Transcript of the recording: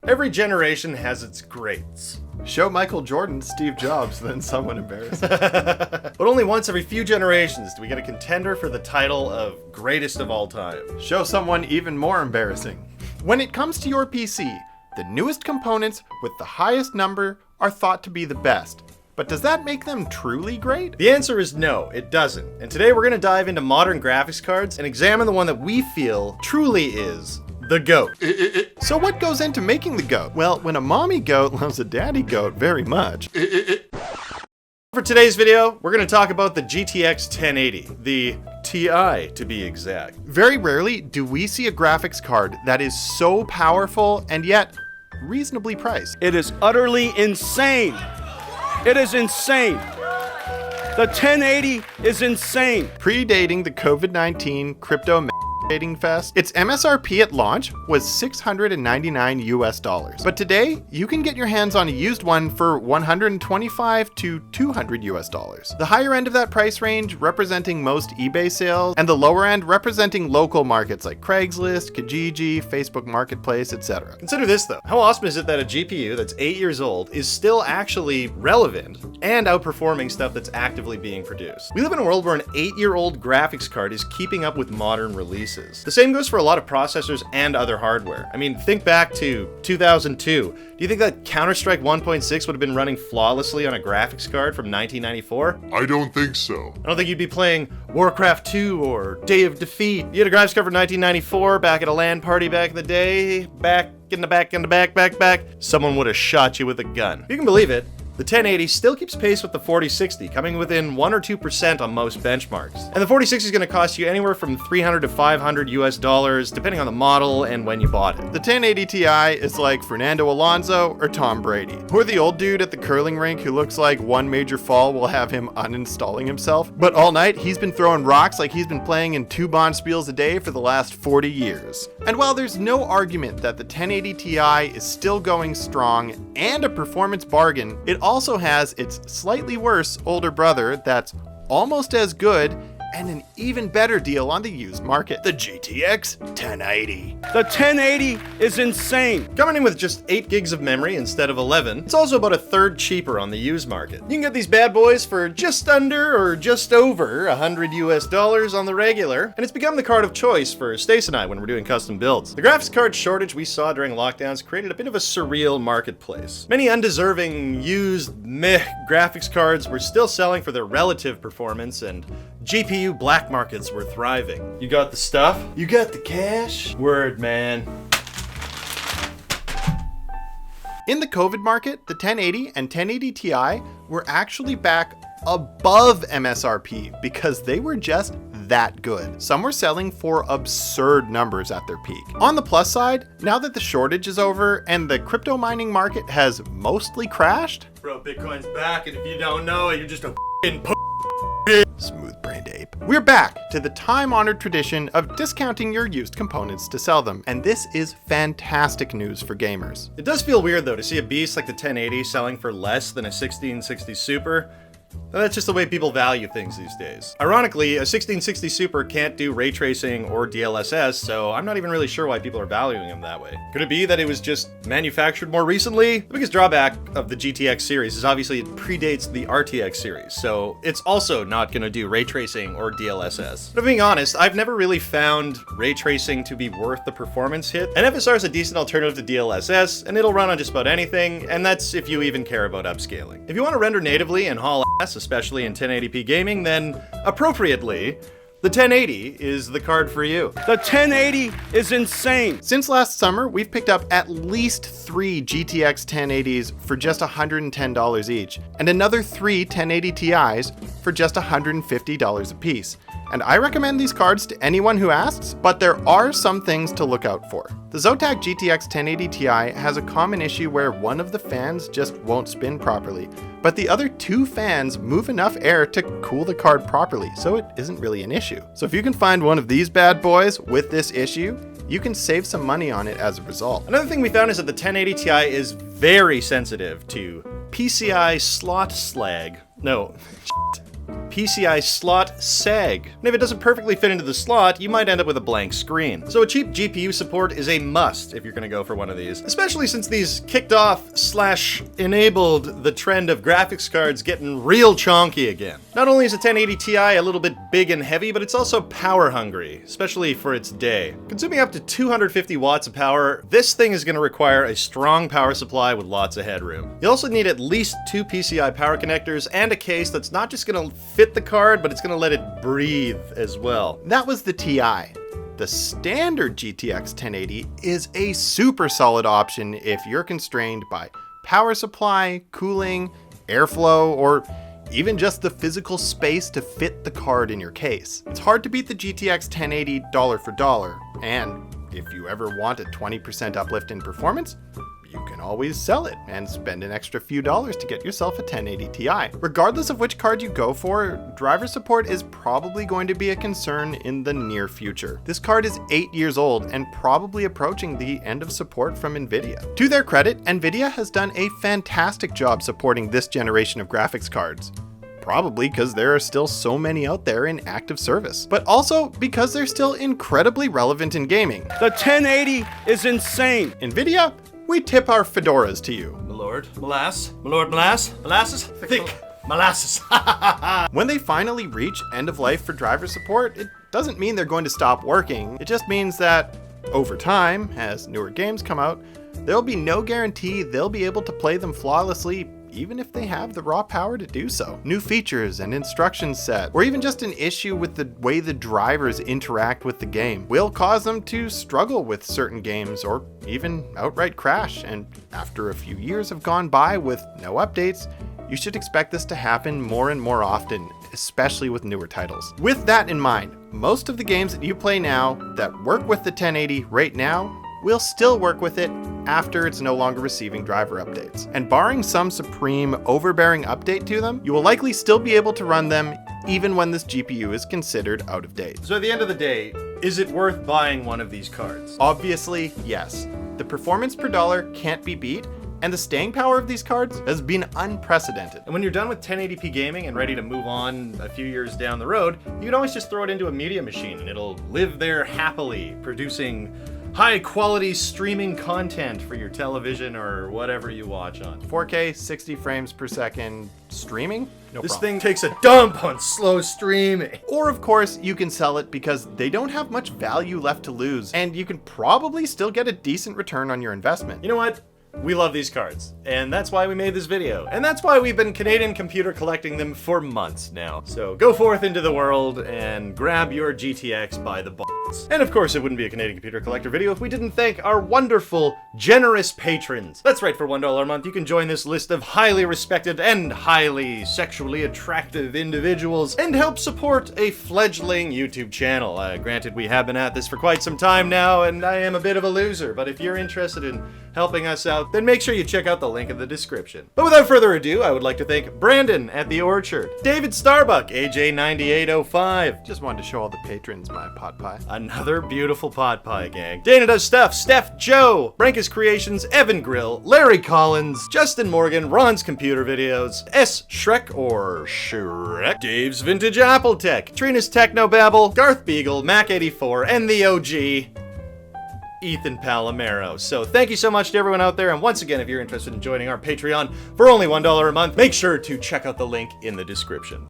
Every generation has its greats. Show Michael Jordan Steve Jobs, then someone embarrassing. But only once every few generations do we get a contender for the title of greatest of all time. Show someone even more embarrassing. When it comes to your PC, the newest components with the highest number are thought to be the best. But does that make them truly great? The answer is no, it doesn't. And today we're going to dive into modern graphics cards and examine the one that we feel truly is the GOAT. So what goes into making the GOAT? Well, when a mommy goat loves a daddy goat very much. For today's video, we're going to talk about the GTX 1080, the TI to be exact. Very rarely do we see a graphics card that is so powerful and yet reasonably priced. It is utterly insane. It is insane. The 1080 is insane. Predating the COVID-19 crypto dating fest, its MSRP at launch was $699 US. But today, you can get your hands on a used one for $125 to $200 US. The higher end of that price range representing most eBay sales, and the lower end representing local markets like Craigslist, Kijiji, Facebook Marketplace, etc. Consider this though. How awesome is it that a GPU that's 8 years old is still actually relevant and outperforming stuff that's actively being produced? We live in a world where an 8-year-old graphics card is keeping up with modern releases. The same goes for a lot of processors and other hardware. I mean, think back to 2002. Do you think that Counter-Strike 1.6 would have been running flawlessly on a graphics card from 1994? I don't think so. I don't think you'd be playing Warcraft 2 or Day of Defeat. You had a graphics card from 1994 back at a LAN party back in the day, back, someone would have shot you with a gun. You can believe it. The 1080 still keeps pace with the 4060, coming within 1 or 2% on most benchmarks. And the 4060 is going to cost you anywhere from $300 to $500 US, depending on the model and when you bought it. The 1080 Ti is like Fernando Alonso or Tom Brady, or the old dude at the curling rink who looks like one major fall will have him uninstalling himself. But all night, he's been throwing rocks like he's been playing in 2 Bonspiels a day for the last 40 years. And while there's no argument that the 1080 Ti is still going strong and a performance bargain, it also has its slightly worse older brother that's almost as good and an even better deal on the used market, the GTX 1080. The 1080 is insane. Coming in with just 8 gigs of memory instead of 11, it's also about a third cheaper on the used market. You can get these bad boys for just under or just over $100 US on the regular, and it's become the card of choice for Stace and I when we're doing custom builds. The graphics card shortage we saw during lockdowns created a bit of a surreal marketplace. Many undeserving used meh graphics cards were still selling for their relative performance, and GPU black markets were thriving. You got the stuff? You got the cash? Word, man. In the COVID market, the 1080 and 1080 Ti were actually back above MSRP because they were just that good. Some were selling for absurd numbers at their peak. On the plus side, now that the shortage is over and the crypto mining market has mostly crashed. Bro, Bitcoin's back, and if you don't know it, you're just a f***ing Smooth-brained ape. We're back to the time-honored tradition of discounting your used components to sell them, and this is fantastic news for gamers. It does feel weird though to see a beast like the 1080 selling for less than a 1660 Super. That's just the way people value things these days. Ironically, a 1660 Super can't do ray tracing or DLSS, so I'm not even really sure why people are valuing them that way. Could it be that it was just manufactured more recently? The biggest drawback of the GTX series is obviously it predates the RTX series, so it's also not going to do ray tracing or DLSS. But being honest, I've never really found ray tracing to be worth the performance hit, and FSR is a decent alternative to DLSS, and it'll run on just about anything, and that's if you even care about upscaling. If you want to render natively and haul ass, especially in 1080p gaming, then appropriately, the 1080 is the card for you. The 1080 is insane. Since last summer, we've picked up at least 3 GTX 1080s for just $110 each, and another 3 1080 Ti's for just $150 a piece. And I recommend these cards to anyone who asks, but there are some things to look out for. The Zotac GTX 1080 Ti has a common issue where one of the fans just won't spin properly, but the other 2 fans move enough air to cool the card properly, so it isn't really an issue. So if you can find one of these bad boys with this issue, you can save some money on it as a result. Another thing we found is that the 1080 Ti is very sensitive to PCI slot slag. No, PCI slot sag. And if it doesn't perfectly fit into the slot, you might end up with a blank screen. So a cheap GPU support is a must if you're gonna go for one of these, especially since these kicked off / enabled the trend of graphics cards getting real chonky again. Not only is a 1080 Ti a little bit big and heavy, but it's also power hungry, especially for its day. Consuming up to 250 watts of power, this thing is gonna require a strong power supply with lots of headroom. You'll also need at least 2 PCI power connectors and a case that's not just gonna fit the card, but it's gonna let it breathe as well. That was the Ti. The standard GTX 1080 is a super solid option if you're constrained by power supply, cooling, airflow, or even just the physical space to fit the card in your case. It's hard to beat the GTX 1080 dollar for dollar, and if you ever want a 20% uplift in performance, you can always sell it and spend an extra few dollars to get yourself a 1080 Ti. Regardless of which card you go for, driver support is probably going to be a concern in the near future. This card is 8 years old and probably approaching the end of support from Nvidia. To their credit, Nvidia has done a fantastic job supporting this generation of graphics cards. Probably because there are still so many out there in active service, but also because they're still incredibly relevant in gaming. The 1080 is insane. Nvidia, we tip our fedoras to you. My lord, molasses, molasses, thick molasses. When they finally reach end of life for driver support, it doesn't mean they're going to stop working. It just means that over time, as newer games come out, there'll be no guarantee they'll be able to play them flawlessly, even if they have the raw power to do so. New features and instruction set, or even just an issue with the way the drivers interact with the game, will cause them to struggle with certain games or even outright crash. And after a few years have gone by with no updates, you should expect this to happen more and more often, especially with newer titles. With that in mind, most of the games that you play now that work with the 1080 right now will still work with it after it's no longer receiving driver updates. And barring some supreme overbearing update to them, you will likely still be able to run them even when this GPU is considered out of date. So at the end of the day, is it worth buying one of these cards? Obviously, yes. The performance per dollar can't be beat, and the staying power of these cards has been unprecedented. And when you're done with 1080p gaming and ready to move on a few years down the road, you can always just throw it into a media machine and it'll live there happily, producing high quality streaming content for your television or whatever you watch on. 4K, 60 frames per second streaming? No This problem. thing takes a dump on slow streaming. Or of course, you can sell it because they don't have much value left to lose, and you can probably still get a decent return on your investment. You know what? We love these cards, and that's why we made this video, and that's why we've been Canadian computer collecting them for months now. So go forth into the world and grab your GTX by the balls. And of course, it wouldn't be a Canadian computer collector video if we didn't thank our wonderful, generous patrons. That's right, for $1 a month, you can join this list of highly respected and highly sexually attractive individuals and help support a fledgling YouTube channel. Granted, we have been at this for quite some time now, and I am a bit of a loser, but if you're interested in helping us out, then make sure you check out the link in the description. But without further ado, I would like to thank Brandon at The Orchard, David Starbuck, AJ9805, Just wanted to show all the patrons my pot pie. another beautiful pot pie gang, Dana Does Stuff, Steph Jo, Branchus Creations, Evan Grill, Larry Collins, Justin Morgan, Ron's Computer Videos, Sshrek or Sshrek, Dave's Vintage Apple Tech, Trina's Technobabble, Garth Beagle, Mac84, and the OG, Ethan Palamaro. So thank you so much to everyone out there, and once again, if you're interested in joining our Patreon for only $1 a month, make sure to check out the link in the description.